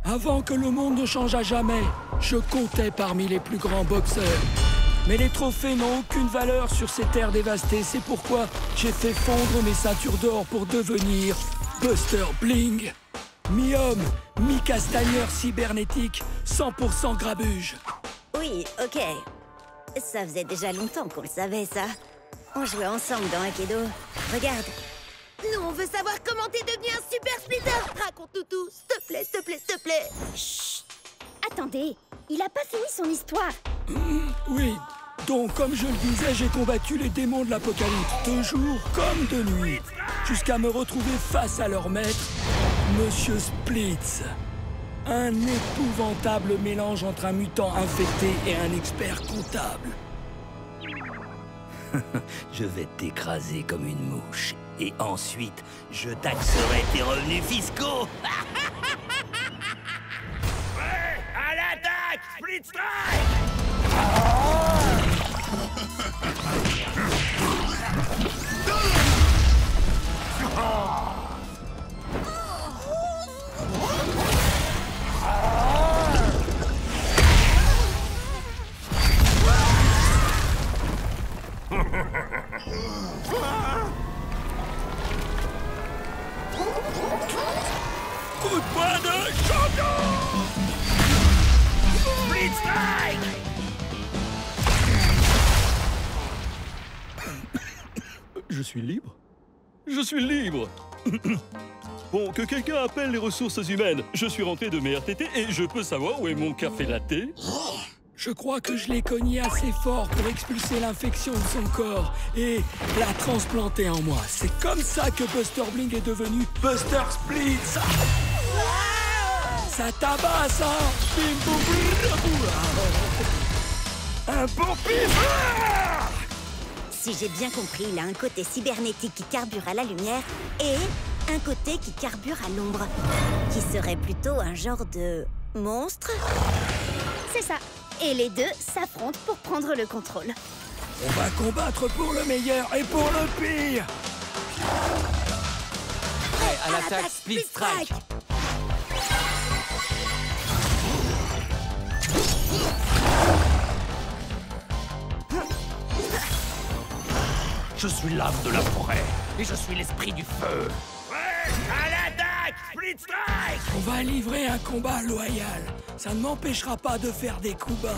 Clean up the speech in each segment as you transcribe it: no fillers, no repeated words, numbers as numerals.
Avant que le monde ne change à jamais, je comptais parmi les plus grands boxeurs. Mais les trophées n'ont aucune valeur sur ces terres dévastées. C'est pourquoi j'ai fait fondre mes ceintures d'or pour devenir Buster Bling. Mi-homme, mi-castagneur cybernétique, 100% grabuge. Oui, ok. Ça faisait déjà longtemps qu'on le savait, ça. On jouait ensemble dans Aikido. Regarde. Nous, on veut savoir comment t'es devenu un super splitter. Raconte-nous tout, s'il te plaît, s'il te plaît, s'il te plaît. Chut. Attendez, il a pas fini son histoire. Oui, donc comme je le disais, j'ai combattu les démons de l'apocalypse, de jour comme de nuit, jusqu'à me retrouver face à leur maître, Monsieur Splitz. Un épouvantable mélange entre un mutant infecté et un expert comptable. Je vais t'écraser comme une mouche. Et ensuite, je taxerai tes revenus fiscaux. Ouais, à l'attaque! Split Strike! Coup de poing de champion! Split Strike! Je suis libre? Je suis libre! Bon, que quelqu'un appelle les ressources humaines. Je suis rentré de mes RTT et je peux savoir où est mon café latte? Je crois que je l'ai cogné assez fort pour expulser l'infection de son corps et la transplanter en moi. C'est comme ça que Buster Bling est devenu Buster Splitz. Ça tabasse, hein? Bim, boum, brrr, boum. Un bon pif! Si j'ai bien compris, il a un côté cybernétique qui carbure à la lumière et un côté qui carbure à l'ombre, qui serait plutôt un genre de monstre. C'est ça. Et les deux s'affrontent pour prendre le contrôle. On va combattre pour le meilleur et pour le pire. Prêt à l'attaque, Split Strike. Je suis l'âme de la forêt et je suis l'esprit du feu. Ouais, à l'attaque! Split Strike! On va livrer un combat loyal. Ça ne m'empêchera pas de faire des coups bas.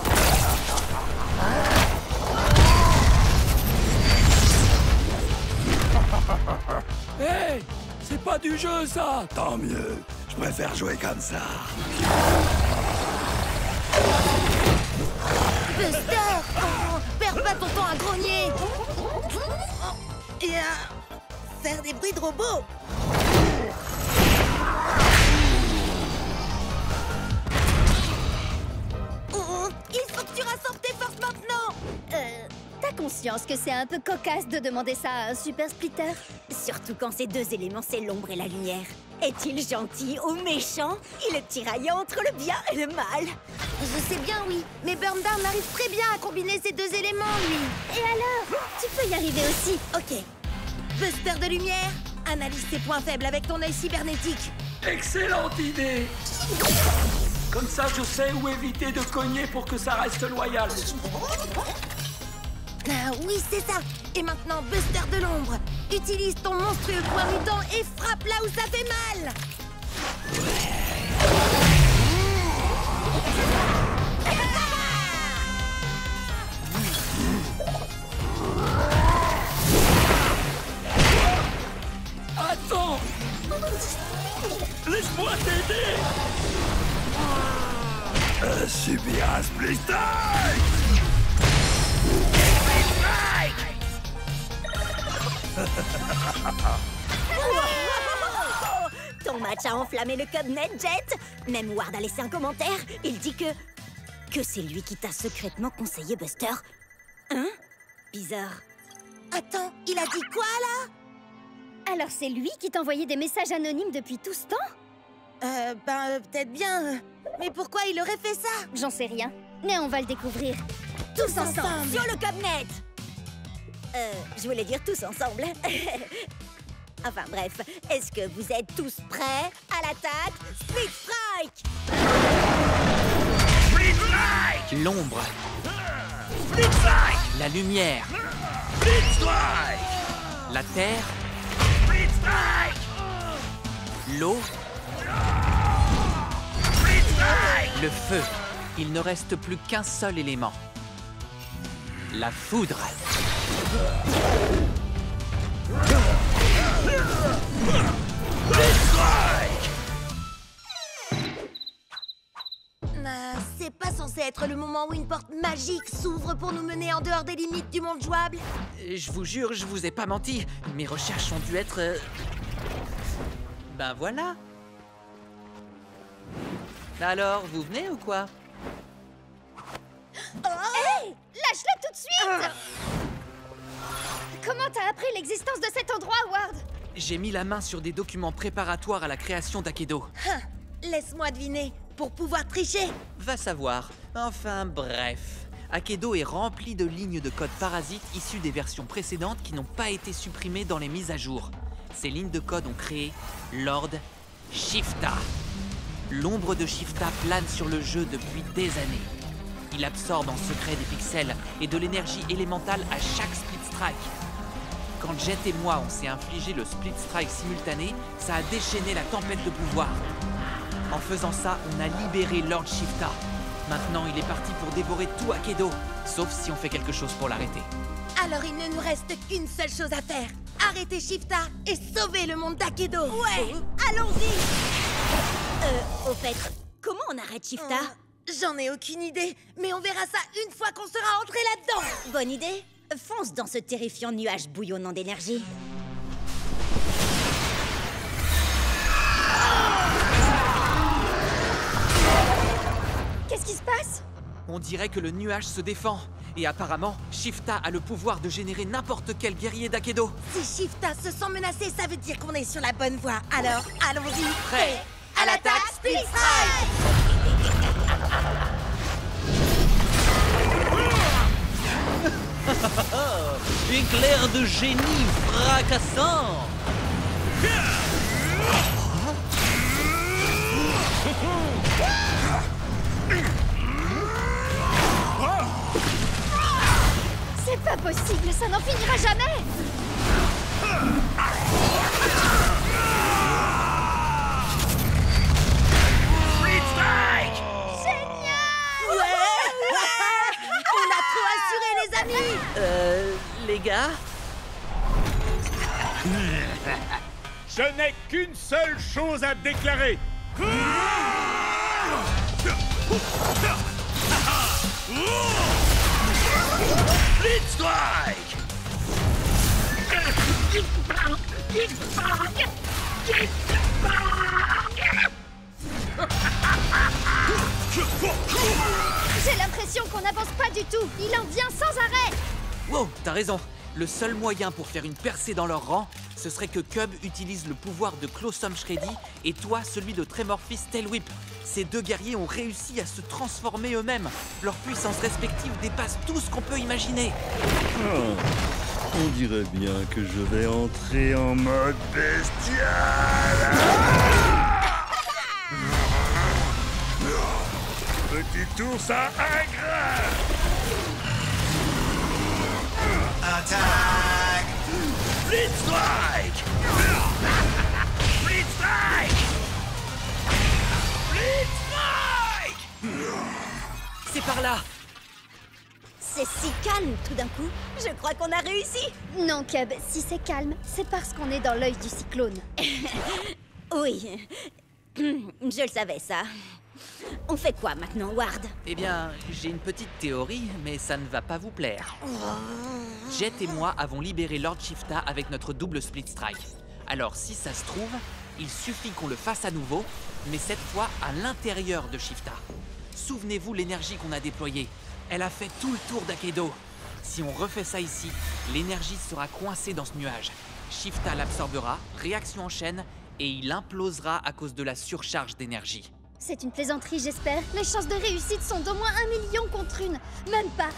Hé! C'est pas du jeu, ça! Tant mieux. Je préfère jouer comme ça. Buster! Oh, perds pas ton temps à grogner! Et à faire des bruits de robots! Oh, il faut que tu rassembles tes forces maintenant! T'as conscience que c'est un peu cocasse de demander ça à un super splitter? Surtout quand ces deux éléments, c'est l'ombre et la lumière. Est-il gentil ou méchant? Il est tiraillant entre le bien et le mal. Je sais bien, oui, mais Burndown arrive très bien à combiner ces deux éléments, lui. Et alors? Tu peux y arriver aussi. Ok. Buster de lumière, analyse tes points faibles avec ton œil cybernétique. Excellente idée! Comme ça, je sais où éviter de cogner pour que ça reste loyal. Ah oui, c'est ça. Et maintenant, Buster de l'ombre, utilise ton monstrueux poing mutant et frappe là où ça fait mal. Attends! Laisse-moi t'aider! Subir un split strike! Ton match a enflammé le Cubnet, Jet. Même Ward a laissé un commentaire. Il dit que c'est lui qui t'a secrètement conseillé, Buster. Hein? Bizarre. Attends, il a dit quoi, là? Alors c'est lui qui t'envoyait des messages anonymes depuis tout ce temps? Peut-être bien. Mais pourquoi il aurait fait ça? J'en sais rien. Mais on va le découvrir. Tous ensemble. Sur le Cubnet! Je voulais dire tous ensemble. Enfin bref, est-ce que vous êtes tous prêts à l'attaque? Split Strike! L'ombre. Split Strike. La lumière. Split Strike. La terre. Split Strike. L'eau. Split Strike. Le feu. Il ne reste plus qu'un seul élément. La foudre. Split Strike. C'est pas censé être le moment où une porte magique s'ouvre pour nous mener en dehors des limites du monde jouable? Je vous jure, je vous ai pas menti. Mes recherches ont dû être... Ben voilà. Alors, vous venez ou quoi? Hey! Lâche-la tout de suite! Comment t'as appris l'existence de cet endroit, Ward? J'ai mis la main sur des documents préparatoires à la création d'Akedo. Laisse-moi deviner, pour pouvoir tricher. Va savoir. Enfin, bref. Akedo est rempli de lignes de code parasites issues des versions précédentes qui n'ont pas été supprimées dans les mises à jour. Ces lignes de code ont créé Lord Shifta. L'ombre de Shifta plane sur le jeu depuis des années. Il absorbe en secret des pixels et de l'énergie élémentale à chaque split strike. Quand Jet et moi on s'est infligé le split strike simultané, ça a déchaîné la tempête de pouvoir. En faisant ça, on a libéré Lord Shifta. Maintenant, il est parti pour dévorer tout Akedo, sauf si on fait quelque chose pour l'arrêter. Alors il ne nous reste qu'une seule chose à faire. Arrêter Shifta et sauver le monde d'Akedo. Ouais, allons-y. Au fait, comment on arrête Shifta? J'en ai aucune idée, mais on verra ça une fois qu'on sera entré là-dedans. Bonne idée. Fonce dans ce terrifiant nuage bouillonnant d'énergie. Qu'est-ce qui se passe? On dirait que le nuage se défend. Et apparemment, Shifta a le pouvoir de générer n'importe quel guerrier d'Akedo. Si Shifta se sent menacé, ça veut dire qu'on est sur la bonne voie. Alors, allons-y. Prêt. À l'attaque, Split Strike. Éclair de génie fracassant. C'est pas possible, ça n'en finira jamais! Split Strike. Génial! On a trop assuré, les amis. Les gars? Je n'ai qu'une seule chose à déclarer. Split Strike. J'ai l'impression qu'on n'avance pas du tout. Il en vient sans arrêt. Wow, t'as raison. Le seul moyen pour faire une percée dans leur rang, ce serait que Cub utilise le pouvoir de Closum Shreddy et toi celui de Tremorphis Tail Whip. Ces deux guerriers ont réussi à se transformer eux-mêmes. Leurs puissances respectives dépassent tout ce qu'on peut imaginer. On dirait bien que je vais entrer en mode bestial. Petit ours à ingrat. Attaque! Split Strike. Split Strike. Split Strike. C'est par là. C'est si calme tout d'un coup. Je crois qu'on a réussi. Non, Cub, si c'est calme, c'est parce qu'on est dans l'œil du cyclone. Oui, je le savais ça. On fait quoi maintenant, Ward? Eh bien, j'ai une petite théorie, mais ça ne va pas vous plaire. Jet et moi avons libéré Lord Shifta avec notre double split strike. Alors, si ça se trouve, il suffit qu'on le fasse à nouveau, mais cette fois à l'intérieur de Shifta. Souvenez-vous l'énergie qu'on a déployée. Elle a fait tout le tour d'Akedo. Si on refait ça ici, l'énergie sera coincée dans ce nuage. Shifta l'absorbera, réaction en chaîne, et il implosera à cause de la surcharge d'énergie. C'est une plaisanterie, j'espère. Les chances de réussite sont d'au moins 1 million contre une. Même pas 1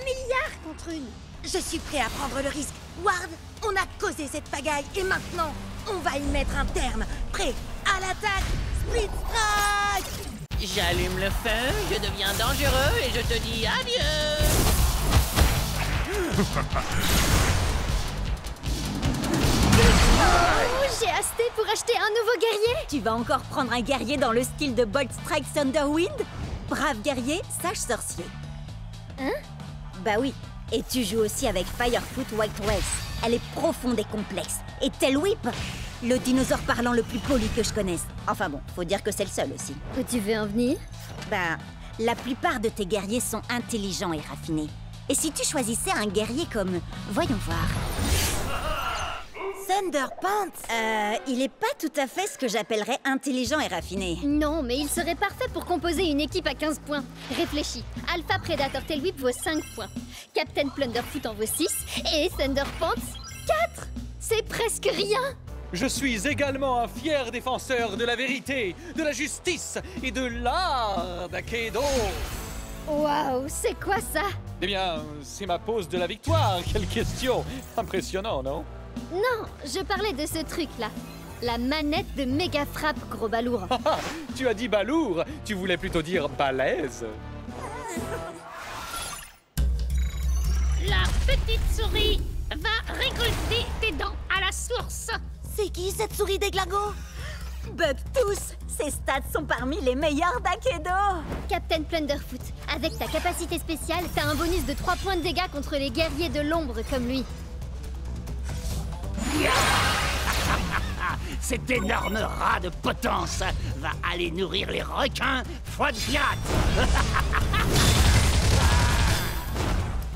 milliard contre une. Je suis prêt à prendre le risque. Ward, on a causé cette pagaille et maintenant, on va y mettre un terme. Prêt à l'attaque, Split Strike. J'allume le feu, je deviens dangereux et je te dis adieu. Oh, j'ai hasté pour acheter un nouveau guerrier. Tu vas encore prendre un guerrier dans le style de Bolt Strike Thunderwind? Brave guerrier, sage sorcier. Hein? Bah oui. Et tu joues aussi avec Firefoot White Whales. Elle est profonde et complexe. Et Tail Whip, le dinosaure parlant le plus poli que je connaisse. Enfin bon, faut dire que c'est le seul aussi. Où tu veux en venir? Bah, la plupart de tes guerriers sont intelligents et raffinés. Et si tu choisissais un guerrier comme... Voyons voir. Thunderpants. Il est pas tout à fait ce que j'appellerais intelligent et raffiné. Non, mais il serait parfait pour composer une équipe à 15 points. Réfléchis. Alpha Predator Tail Whip vaut 5 points. Captain Plunderfoot en vaut 6. Et Thunderpants, 4. C'est presque rien. Je suis également un fier défenseur de la vérité, de la justice et de l'art d'Akedo. Waouh, c'est quoi ça? Eh bien, c'est ma pose de la victoire. Quelle question! Impressionnant, non? Non, je parlais de ce truc-là. La manette de méga frappe, gros balourd. Tu as dit balourd, tu voulais plutôt dire balèze. La petite souris va récolter tes dents à la source. C'est qui cette souris déglingo? Bugtooth, ses stats sont parmi les meilleurs d'Akedo. Captain Plunderfoot, avec ta capacité spéciale, t'as un bonus de 3 points de dégâts contre les guerriers de l'ombre comme lui. Cet énorme rat de potence va aller nourrir les requins foi de pirate.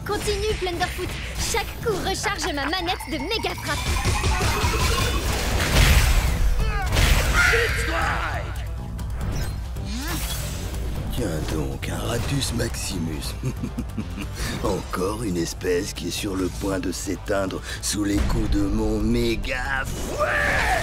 Continue, Plunderfoot. Chaque coup recharge ma manette de méga frappe. Tiens donc, un Ratus Maximus. Encore une espèce qui est sur le point de s'éteindre sous les coups de mon méga fouet.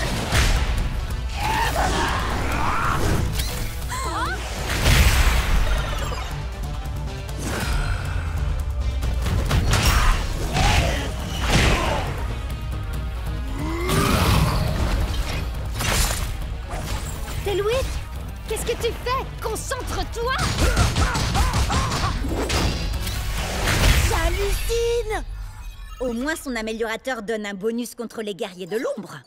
Tail Whip, qu'est-ce que tu fais? Concentre-toi! J'hallucine! Au moins son améliorateur donne un bonus contre les guerriers de l'ombre.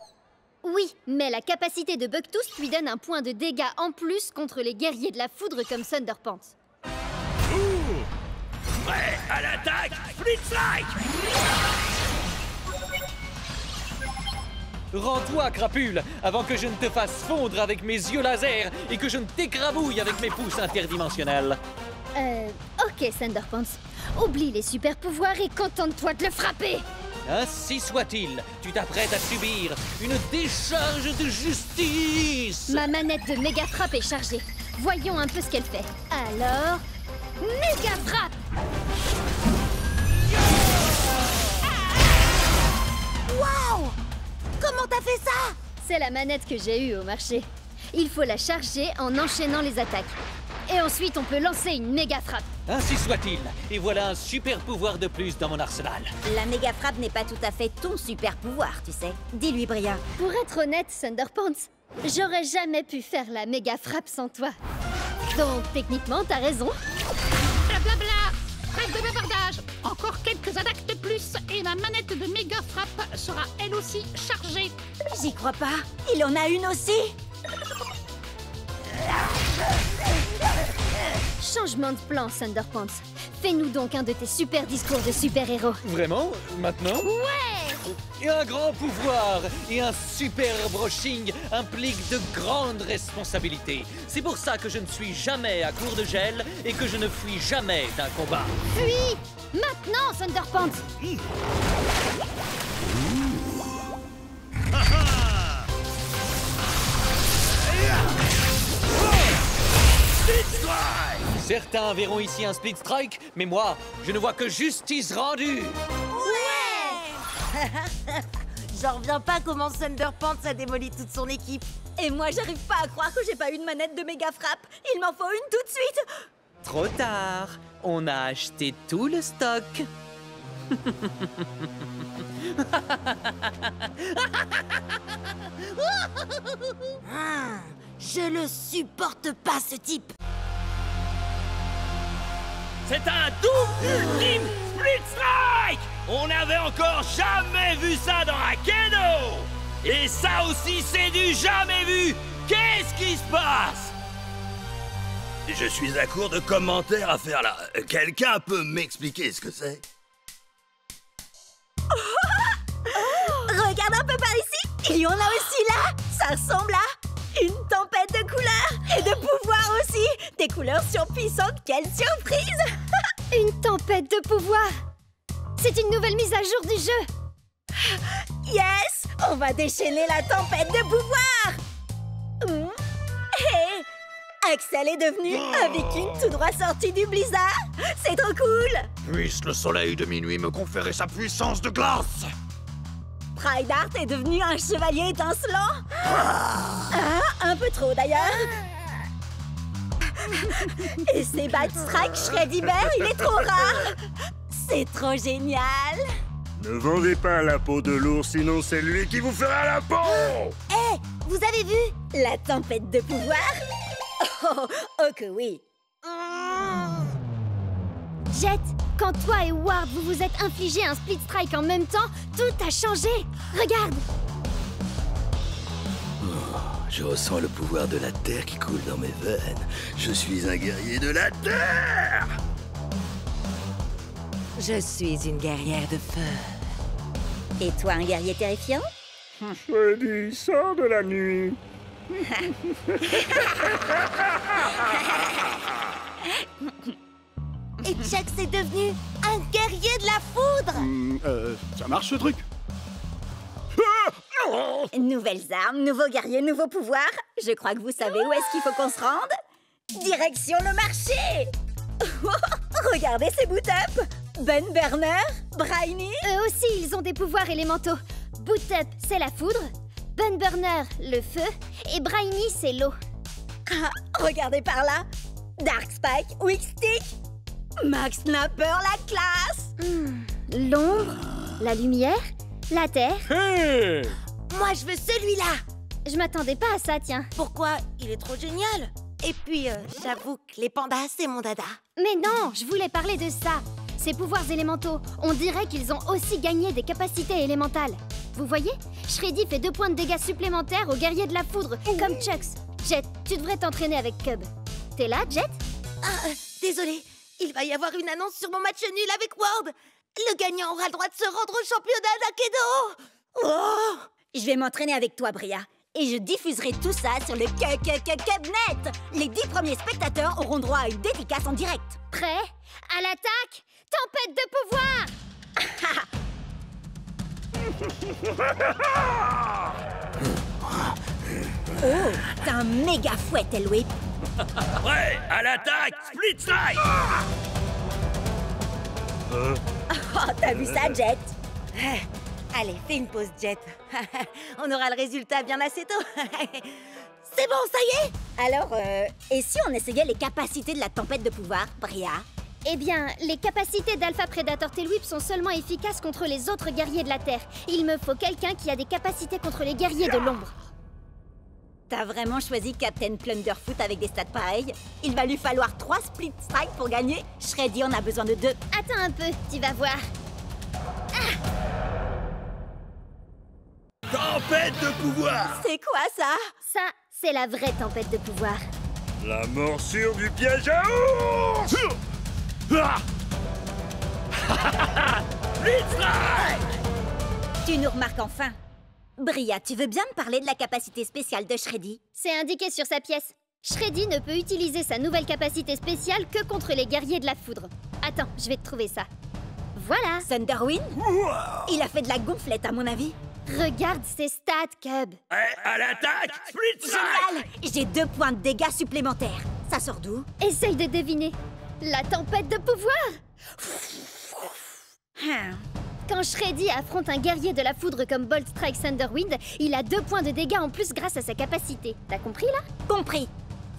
Oui, mais la capacité de Bugtooth lui donne un point de dégâts en plus contre les guerriers de la foudre comme Thunderpants. Prêt à l'attaque, Flitzlike! Rends-toi, crapule, avant que je ne te fasse fondre avec mes yeux laser et que je ne t'écrabouille avec mes pouces interdimensionnels. Ok, Thunderpants. Oublie les super pouvoirs et contente-toi de le frapper! Ainsi soit-il, tu t'apprêtes à subir une décharge de justice. Ma manette de méga frappe est chargée. Voyons un peu ce qu'elle fait. Alors... méga frappe! Waouh! Comment t'as fait ça? C'est la manette que j'ai eue au marché. Il faut la charger en enchaînant les attaques. Et ensuite, on peut lancer une méga frappe. Ainsi soit-il, et voilà un super pouvoir de plus dans mon arsenal. La méga frappe n'est pas tout à fait ton super pouvoir, tu sais. Dis-lui, Bria. Pour être honnête, Thunderpants, j'aurais jamais pu faire la méga frappe sans toi. Donc, techniquement, t'as raison. Blablabla. Trêve de bavardage. Encore quelques attaques de plus et la manette de méga frappe sera elle aussi chargée. J'y crois pas. Il en a une aussi. Changement de plan, Thunderpants. Fais-nous donc un de tes super discours de super-héros. Vraiment? Maintenant? Ouais! Et un grand pouvoir et un super brushing impliquent de grandes responsabilités. C'est pour ça que je ne suis jamais à court de gel et que je ne fuis jamais d'un combat. Fuis! Maintenant, Thunderpants! Certains verront ici un split strike, mais moi, je ne vois que justice rendue. Ouais! J'en reviens pas comment Thunderpants a démoli toute son équipe. Et moi, j'arrive pas à croire que j'ai pas une manette de méga frappe. Il m'en faut une tout de suite. Trop tard, on a acheté tout le stock. Je le supporte pas, ce type. C'est un double ultime Split Strike! On n'avait encore jamais vu ça dans Akedo! Et ça aussi, c'est du jamais vu! Qu'est-ce qui se passe? Je suis à court de commentaires à faire là. Quelqu'un peut m'expliquer ce que c'est? Regarde un peu par ici. Il y en a aussi là. Ça ressemble à une tempête de couleurs et de pouvoirs aussi. Des couleurs surpuissantes. Quelle surprise! Une tempête de pouvoir. C'est une nouvelle mise à jour du jeu. Yes! On va déchaîner la tempête de pouvoir. Hey! Axel est devenu un viking tout droit sorti du blizzard. C'est trop cool. Puisse le soleil de minuit me conférer sa puissance de glace. Prydart est devenu un chevalier étincelant. Un peu trop d'ailleurs. Et c'est Strike Shreddy Bear, il est trop rare. C'est trop génial. Ne vendez pas la peau de l'ours, sinon c'est lui qui vous fera la peau. Hé, vous avez vu la tempête de pouvoir? Oh que oui. Jet, quand toi et Ward vous vous êtes infligé un Split Strike en même temps, tout a changé. Regarde. Je ressens le pouvoir de la terre qui coule dans mes veines. Je suis un guerrier de la terre. Je suis une guerrière de feu. Et toi, un guerrier terrifiant? Shreddy, sors de la nuit. Et Chuck c'est devenu un guerrier de la foudre. Ça marche ce truc? Nouvelles armes, nouveaux guerriers, nouveaux pouvoirs. Je crois que vous savez où est-ce qu'il faut qu'on se rende. Direction le marché. Regardez ces boot-up. Ben Burner, Briny. Eux aussi, ils ont des pouvoirs élémentaux. Boot Up, c'est la foudre. Ben Burner, le feu. Et Briny, c'est l'eau. Regardez par là. Dark Spike, Weak Stick. Max Snapper, la classe. L'ombre, la lumière, la terre. Hey! Moi je veux celui-là. Je m'attendais pas à ça, tiens. Pourquoi? Il est trop génial. Et puis, j'avoue que les pandas, c'est mon dada. Mais non, je voulais parler de ça. Ces pouvoirs élémentaux, on dirait qu'ils ont aussi gagné des capacités élémentales. Vous voyez? Shreddy fait 2 points de dégâts supplémentaires aux guerriers de la foudre, comme Chucks. Jet, tu devrais t'entraîner avec Cub. T'es là, Jet? Désolé, il va y avoir une annonce sur mon match nul avec Ward. Le gagnant aura le droit de se rendre au championnat d'Akedo. Oh! Je vais m'entraîner avec toi, Bria. Et je diffuserai tout ça sur le Cubnet. Les 10 premiers spectateurs auront droit à une dédicace en direct. Prêt? À l'attaque? Tempête de pouvoir! Oh, t'as un méga fouet, Elwip. Ouais, à l'attaque! Split Strike! Oh, t'as vu ça, Jet? Allez, fais une pause, Jet. On aura le résultat bien assez tôt. C'est bon, ça y est? Alors, et si on essayait les capacités de la tempête de pouvoir, Bria? Eh bien, les capacités d'Alpha Predator Tailwhip sont seulement efficaces contre les autres guerriers de la Terre. Il me faut quelqu'un qui a des capacités contre les guerriers de l'ombre. T'as vraiment choisi Captain Plunderfoot avec des stats pareils? Il va lui falloir 3 Split Strike pour gagner. Shreddy en a besoin de 2. Attends un peu, tu vas voir. Tempête de pouvoir! C'est quoi ça? Ça, c'est la vraie tempête de pouvoir. La morsure du piège à ours! Tu nous remarques enfin. Bria, tu veux bien me parler de la capacité spéciale de Shreddy? C'est indiqué sur sa pièce. Shreddy ne peut utiliser sa nouvelle capacité spéciale que contre les guerriers de la foudre. Attends, je vais te trouver ça. Voilà. Thunderwind? Il a fait de la gonflette, à mon avis. Regarde ses stats, Cub. À l'attaque! Split Strike! Génial! J'ai 2 points de dégâts supplémentaires. Ça sort d'où? Essaye de deviner. La tempête de pouvoir! Quand Shreddy affronte un guerrier de la foudre comme Bolt Strike Thunderwind, il a 2 points de dégâts en plus grâce à sa capacité. T'as compris, là? Compris.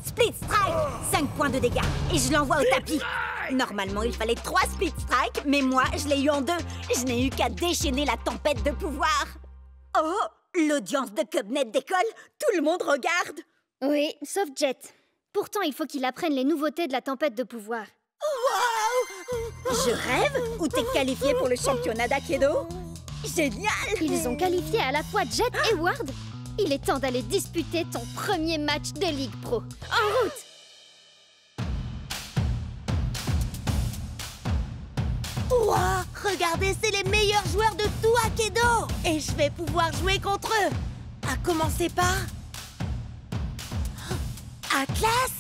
Split Strike, 5 points de dégâts. Et je l'envoie au tapis. Normalement, il fallait 3 Split Strike, mais moi, je l'ai eu en 2. Je n'ai eu qu'à déchaîner la tempête de pouvoir. Oh, l'audience de Cubnet décolle. Tout le monde regarde. Oui, sauf Jet. Pourtant, il faut qu'il apprenne les nouveautés de la tempête de pouvoir. Wow! Je rêve? Ou t'es qualifié pour le championnat d'Aikido? Génial! Ils ont qualifié à la fois Jet et Ward. Il est temps d'aller disputer ton premier match de Ligue Pro. En route! Ouah, regardez, c'est les meilleurs joueurs de tout Aikido! Et je vais pouvoir jouer contre eux! À commencer par... Atlas!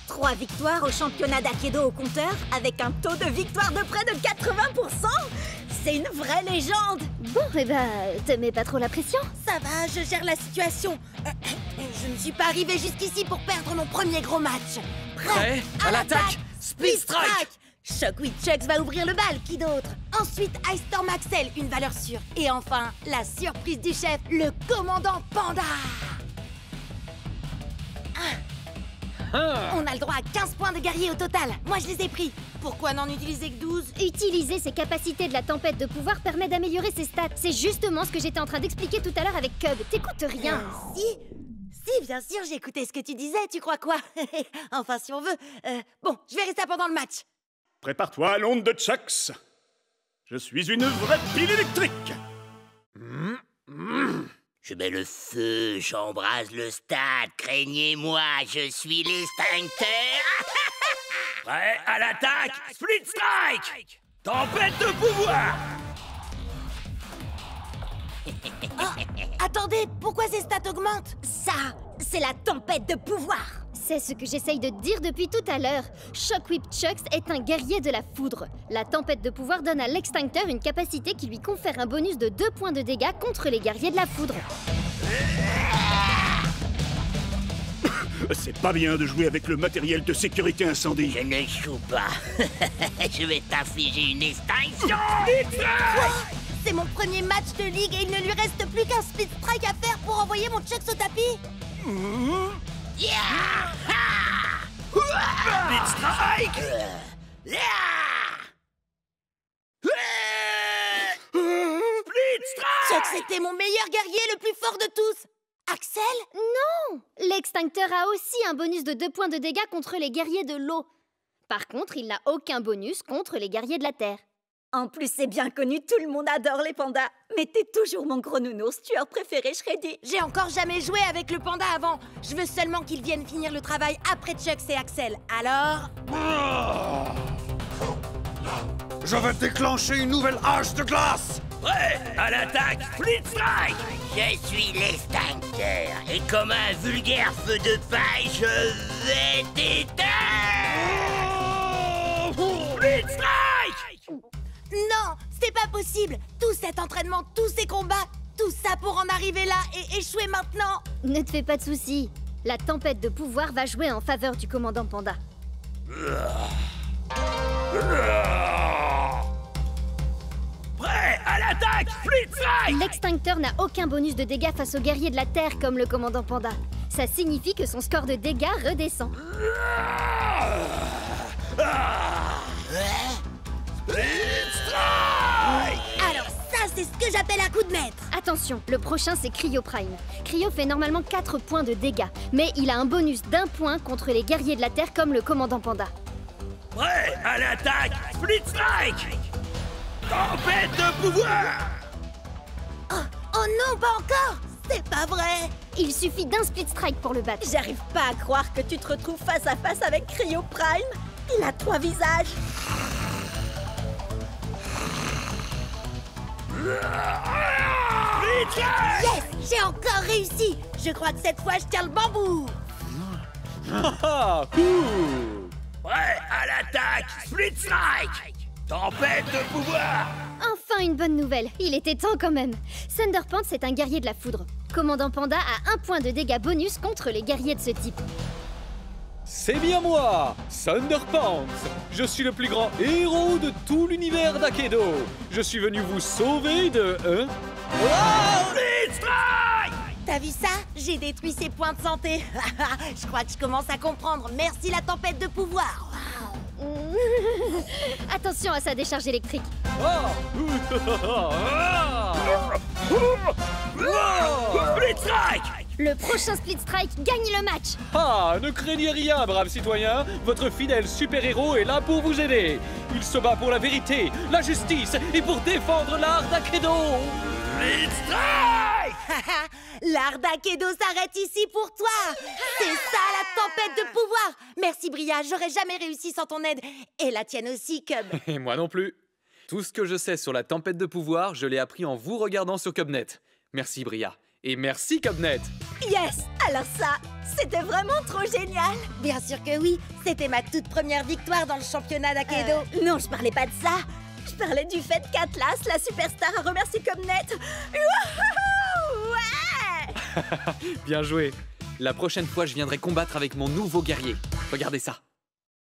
3 victoires au championnat d'Aikido au compteur, avec un taux de victoire de près de 80%! C'est une vraie légende! Bon, eh ben, te mets pas trop la pression? Ça va, je gère la situation. Je ne suis pas arrivée jusqu'ici pour perdre mon premier gros match. Prêt à l'attaque, Split Strike! Shockwave Chucks va ouvrir le bal, qui d'autre? Ensuite, Ice Storm Axel, une valeur sûre. Et enfin, la surprise du chef, le commandant Panda! On a le droit à 15 points de guerrier au total. Moi, je les ai pris. Pourquoi n'en utiliser que 12? Utiliser ses capacités de la tempête de pouvoir permet d'améliorer ses stats. C'est justement ce que j'étais en train d'expliquer tout à l'heure avec Cub. T'écoutes rien. Si, bien sûr, j'ai écouté ce que tu disais, tu crois quoi? Enfin, si on veut. Bon, je verrai ça pendant le match. Prépare-toi à l'onde de Chucks. Je suis une vraie pile électrique. Je mets le feu, j'embrase le stade, craignez-moi, je suis l'extincteur. Prêt à l'attaque, Split Strike! Tempête de pouvoir! Attendez, pourquoi ces stats augmentent? Ça, c'est la tempête de pouvoir! C'est ce que j'essaye de te dire depuis tout à l'heure. Shockwave Chucks est un guerrier de la foudre. La tempête de pouvoir donne à l'extincteur une capacité qui lui confère un bonus de 2 points de dégâts contre les guerriers de la foudre. C'est pas bien de jouer avec le matériel de sécurité incendie. Je ne joue pas. Je vais t'infliger une extinction. C'est mon premier match de ligue et il ne lui reste plus qu'un Split Strike à faire pour envoyer mon Chucks au tapis. Split Strike! Split Strike! Chucks était mon meilleur guerrier, le plus fort de tous. Axel? Non! L'extincteur a aussi un bonus de 2 points de dégâts contre les guerriers de l'eau. Par contre, il n'a aucun bonus contre les guerriers de la terre. En plus, c'est bien connu, tout le monde adore les pandas. Mais t'es toujours mon gros nounours, tueur préféré, Shreddy. J'ai encore jamais joué avec le panda avant. Je veux seulement qu'il vienne finir le travail après Chucks et Axel. Alors... Je vais déclencher une nouvelle hache de glace. Prêt à l'attaque, Split Strike! Je suis l'extincteur, et comme un vulgaire feu de paille, je vais t'éteindre. Split Strike! Non, c'est pas possible. Tout cet entraînement, tous ces combats, tout ça pour en arriver là et échouer maintenant. Ne te fais pas de soucis. La tempête de pouvoir va jouer en faveur du commandant Panda. Prêt à l'attaque, Split Strike! L'extincteur n'a aucun bonus de dégâts face aux guerriers de la Terre comme le commandant Panda. Ça signifie que son score de dégâts redescend. Split Strike! Alors ça, c'est ce que j'appelle un coup de maître. Attention, le prochain c'est Cryo Prime. Cryo fait normalement 4 points de dégâts, mais il a un bonus d'1 point contre les guerriers de la Terre comme le commandant Panda. Prêt à l'attaque, Split Strike! Tempête de pouvoir! Oh non, pas encore. C'est pas vrai. Il suffit d'un Split Strike pour le battre. J'arrive pas à croire que tu te retrouves face à face avec Cryo Prime. Il a 3 visages. Yes, j'ai encore réussi. Je crois que cette fois, je tiens le bambou. Prêt à l'attaque, Split Strike! Tempête de pouvoir! Enfin une bonne nouvelle, il était temps quand même. Thunderpants est un guerrier de la foudre. Commandant Panda a 1 point de dégâts bonus contre les guerriers de ce type. C'est bien moi, Thunderpants. Je suis le plus grand héros de tout l'univers d'Aikido. Je suis venu vous sauver de... Split Strike! T'as vu ça? J'ai détruit ses points de santé. Je crois que je commence à comprendre. Merci la tempête de pouvoir. Attention à sa décharge électrique. Split Strike! Le prochain Split Strike gagne le match. Ah, ne craignez rien, braves citoyens. Votre fidèle super-héros est là pour vous aider. Il se bat pour la vérité, la justice et pour défendre l'art d'Akedo. Split Strike! L'art d'Akedo s'arrête ici pour toi. C'est ça la tempête de pouvoir. Merci Bria, j'aurais jamais réussi sans ton aide. Et la tienne aussi, Cub. Et moi non plus. Tout ce que je sais sur la tempête de pouvoir, je l'ai appris en vous regardant sur Cubnet. Merci Bria. Et merci Cubnet. Yes! Alors ça, c'était vraiment trop génial! Bien sûr que oui, c'était ma toute première victoire dans le championnat d'Akedo. Non, je parlais pas de ça. Je parlais du fait qu'Atlas, la superstar, a remercié Cubnet. Wouhou! Ouais! Bien joué. La prochaine fois, je viendrai combattre avec mon nouveau guerrier. Regardez ça.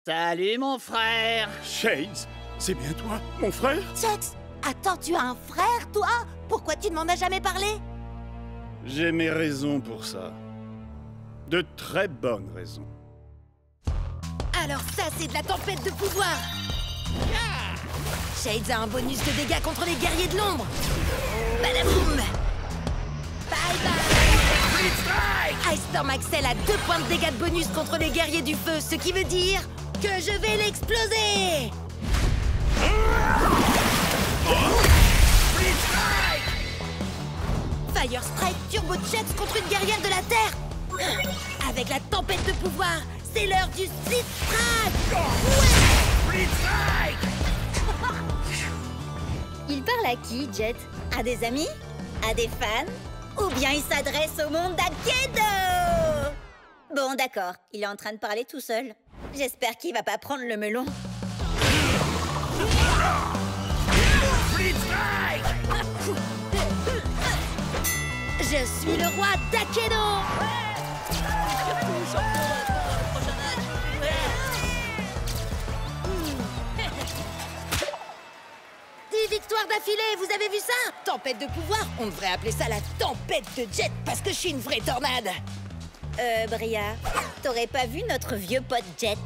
Salut mon frère! Shades, c'est bien toi, mon frère? Jax, attends, tu as un frère, toi? Pourquoi tu ne m'en as jamais parlé? J'ai mes raisons pour ça. De très bonnes raisons. Alors ça, c'est de la tempête de pouvoir. Shades a un bonus de dégâts contre les guerriers de l'ombre. Badaboum! Bye bye! Ice Storm Axel a 2 points de dégâts de bonus contre les guerriers du feu, ce qui veut dire que je vais l'exploser! Fire Strike Turbo Jets contre une guerrière de la Terre! Avec la tempête de pouvoir, c'est l'heure du Split Strike! Split Strike! Il parle à qui, Jet? À des amis? À des fans? Ou bien il s'adresse au monde d'Akedo? Bon, d'accord, il est en train de parler tout seul. J'espère qu'il va pas prendre le melon. Split Strike! Je suis le roi d'Akedo! 10 victoires d'affilée, vous avez vu ça? Tempête de pouvoir, on devrait appeler ça la tempête de jet parce que je suis une vraie tornade. Bria, t'aurais pas vu notre vieux pote Jet?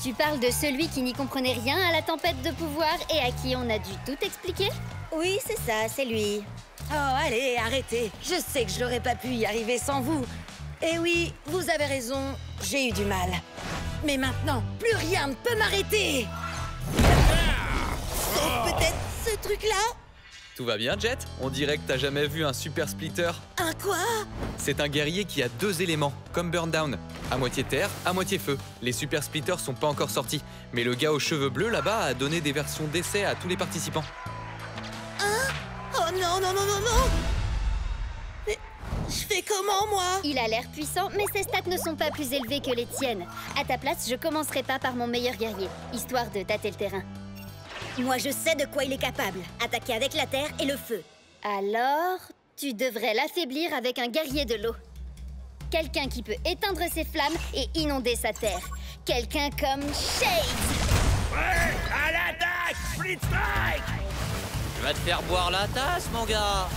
Tu parles de celui qui n'y comprenait rien à la tempête de pouvoir et à qui on a dû tout expliquer? Oui, c'est ça, c'est lui. Oh, allez, arrêtez. Je sais que je n'aurais pas pu y arriver sans vous. Et oui, vous avez raison, j'ai eu du mal. Mais maintenant, plus rien ne peut m'arrêter. Sauf peut-être ce truc-là. Tout va bien, Jet? On dirait que t'as jamais vu un super splitter. Un quoi? C'est un guerrier qui a 2 éléments, comme Burndown. À moitié terre, à moitié feu. Les super splitters sont pas encore sortis. Mais le gars aux cheveux bleus, là-bas, a donné des versions d'essai à tous les participants. Hein? Oh non, non, non, non, non! Mais je fais comment, moi? Il a l'air puissant, mais ses stats ne sont pas plus élevées que les tiennes. À ta place, je commencerai pas par mon meilleur guerrier, histoire de tâter le terrain. Moi, je sais de quoi il est capable. Attaquer avec la terre et le feu. Alors, tu devrais l'affaiblir avec un guerrier de l'eau. Quelqu'un qui peut éteindre ses flammes et inonder sa terre. Quelqu'un comme Shades. Ouais, à l'attaque! Split Strike! Je vais te faire boire la tasse, mon gars.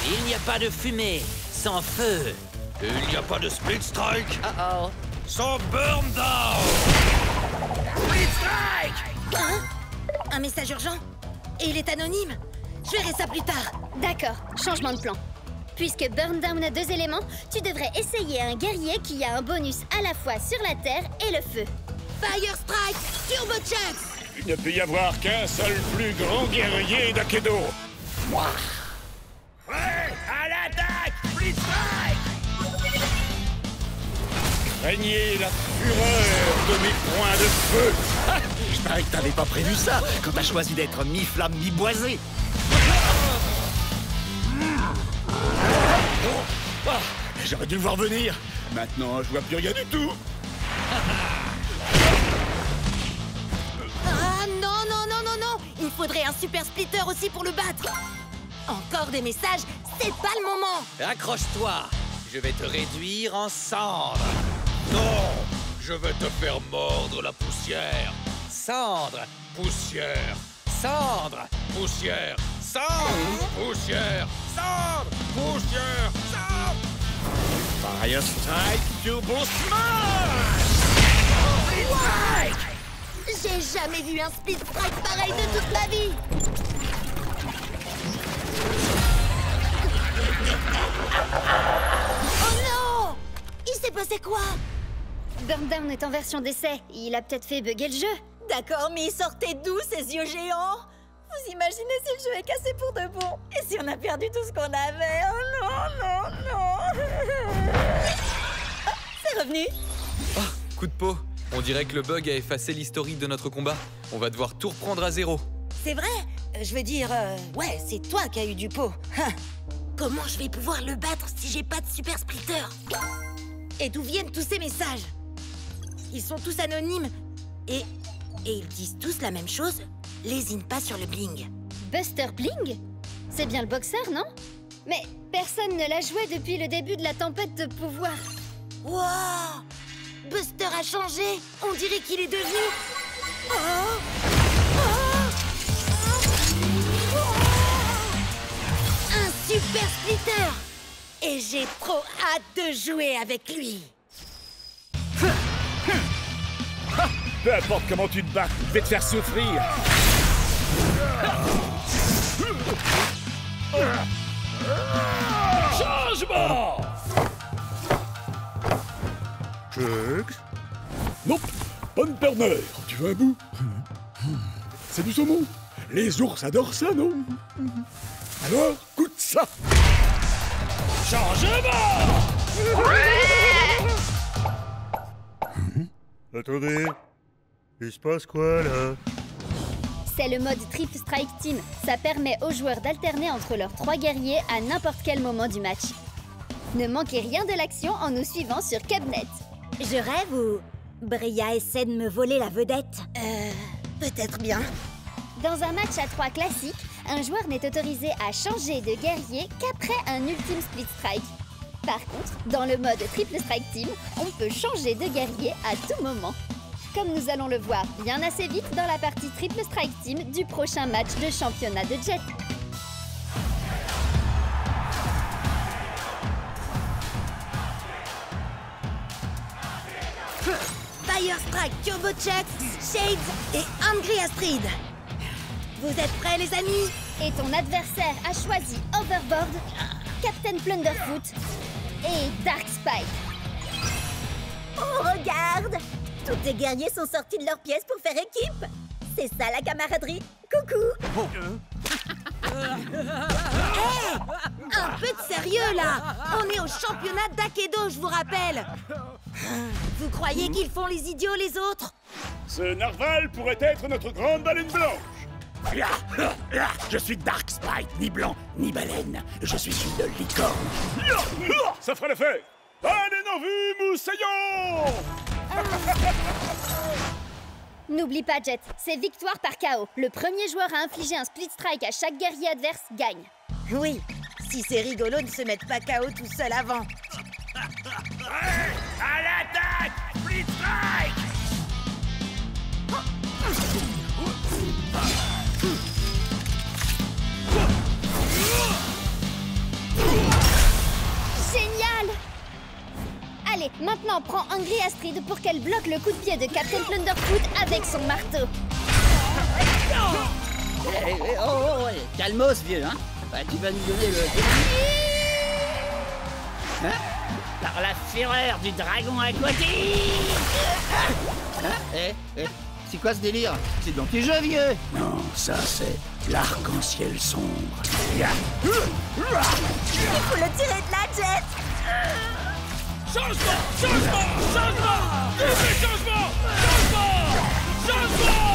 Il n'y a pas de fumée sans feu. Et il n'y a pas de Split Strike Oh-oh. sans Burn Down! Split Strike! Hein? Un message urgent? Et il est anonyme? Je verrai ça plus tard. D'accord, changement de plan. Puisque Burndown a 2 éléments, tu devrais essayer un guerrier qui a un bonus à la fois sur la terre et le feu. Fire Strike Turbo Chance! Il ne peut y avoir qu'un seul plus grand guerrier d'Akedo. Moi. Ouais, à l'attaque! Split Strike! Craignez la fureur de mes points de feu. Ah, je parie que t'avais pas prévu ça quand t'as choisi d'être mi-flamme, mi-boisé. Ah, j'aurais dû le voir venir. Maintenant, je vois plus rien du tout. Ah non, non, non, non, non! Il faudrait un super splitter aussi pour le battre. Encore des messages, c'est pas le moment. Accroche-toi, je vais te réduire en cendres. Non, je vais te faire mordre la poussière. Cendre, poussière, cendre, poussière, cendre, poussière, cendre, poussière, cendre. Fire Strike Turbo Smash! Split Strike! J'ai jamais vu un split strike pareil de toute ma vie. Oh non! Il s'est passé quoi? Burndown est en version d'essai. Il a peut-être fait bugger le jeu. D'accord, mais ils sortaient d'où ces yeux géants? Vous imaginez si le jeu est cassé pour de bon? Et si on a perdu tout ce qu'on avait? Oh non, non, non! Oh, c'est revenu! Oh, coup de peau. On dirait que le bug a effacé l'historique de notre combat. On va devoir tout reprendre à zéro. C'est vrai? Je veux dire, ouais, c'est toi qui as eu du pot. Comment je vais pouvoir le battre si j'ai pas de super splitter? Et d'où viennent tous ces messages? Ils sont tous anonymes. Et ils disent tous la même chose. Lésine pas sur le bling. Buster Bling? C'est bien le boxeur, non? Mais personne ne l'a joué depuis le début de la tempête de pouvoir. Wow! Buster a changé. On dirait qu'il est devenu... Oh! Un super splitter! Et j'ai trop hâte de jouer avec lui. Peu importe comment tu te bats, je vais te faire souffrir. Changement! Chuck? Non, pas de perneur. Tu veux un bout? C'est du saumon. Les ours adorent ça, non? Alors, goûte ça. Changement! Attendez, il se passe quoi là? C'est le mode Triple Strike Team. Ça permet aux joueurs d'alterner entre leurs 3 guerriers à n'importe quel moment du match. Ne manquez rien de l'action en nous suivant sur Cabnet. Je rêve ou Bria essaie de me voler la vedette? Peut-être bien. Dans un match à 3 classique, un joueur n'est autorisé à changer de guerrier qu'après un ultime split strike. Par contre, dans le mode Triple Strike Team, on peut changer de guerrier à tout moment. Comme nous allons le voir bien assez vite dans la partie Triple Strike Team du prochain match de championnat de Jet. Fire Strike, Turbo Chuck, Shades et Angry Astrid. Vous êtes prêts, les amis? Et ton adversaire a choisi Overboard, Captain Plunderfoot et Dark Spike. Oh, regarde! Tous tes guerriers sont sortis de leur pièce pour faire équipe. C'est ça la camaraderie. Coucou! Hey! Un peu de sérieux, là! On est au championnat d'Akedo, je vous rappelle! Vous croyez qu'ils font les idiots, les autres? Ce narval pourrait être notre grande baleine blanche. Je suis Dark Spike, ni blanc, ni baleine. Je suis une licorne. Ça fera l'affaire. Allez, non vu, moussaillon! N'oublie pas, Jet, c'est victoire par KO. Le premier joueur à infliger un split strike à chaque guerrier adverse gagne. Oui, si c'est rigolo de se mettre pas KO tout seul avant. Hey, à l'attaque! Split strike! Génial! Allez, maintenant prends Angry Astrid pour qu'elle bloque le coup de pied de Captain Plunderfoot avec son marteau. Calmos, vieux, hein? Tu vas nous donner le... Hein? Par la fureur du dragon aquatique! C'est quoi ce délire? C'est dans tes jeux, vieux! Non, ça c'est l'arc-en-ciel sombre. Il faut le tirer de la Jet! Changement! Changement! Changement! Double changement! Changement! Changement!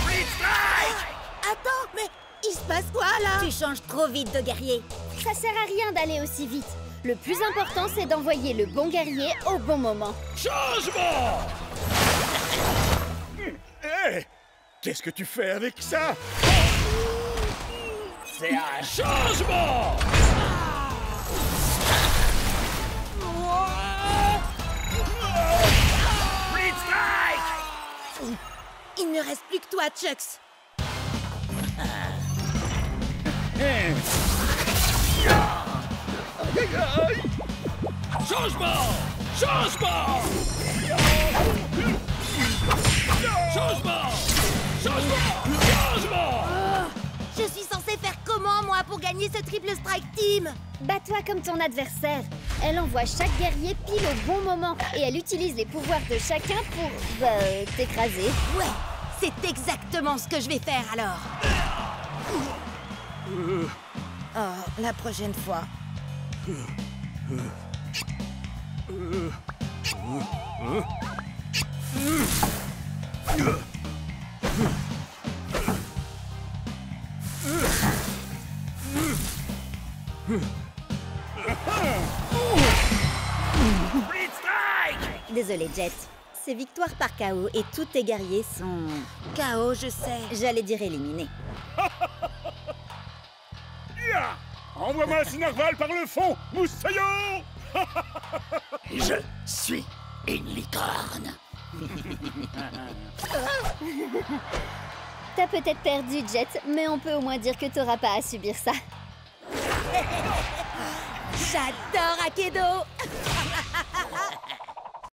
Split strike! Attends, mais il se passe quoi, là? Tu changes trop vite de guerrier. Ça sert à rien d'aller aussi vite. Le plus important, c'est d'envoyer le bon guerrier au bon moment. Changement! Hé! Qu'est-ce que tu fais avec ça? C'est un changement! Split strike! Il ne reste plus que toi, Chucks. Changement! Changement! Changement! Changement! Changement! Je suis censé faire comment, moi? moi pour gagner ce triple strike team. Bats-toi comme ton adversaire. Elle envoie chaque guerrier pile au bon moment et elle utilise les pouvoirs de chacun pour, t'écraser. Ouais, c'est exactement ce que je vais faire alors. Oh, la prochaine fois. Désolé, Jet. C'est victoire par KO et tous tes guerriers sont... KO, je sais. J'allais dire éliminés. Ya! Envoie-moi un narval par le fond, Moussaillon. Je suis une licorne. T'as peut-être perdu, Jet, mais on peut au moins dire que t'auras pas à subir ça. J'adore Akedo.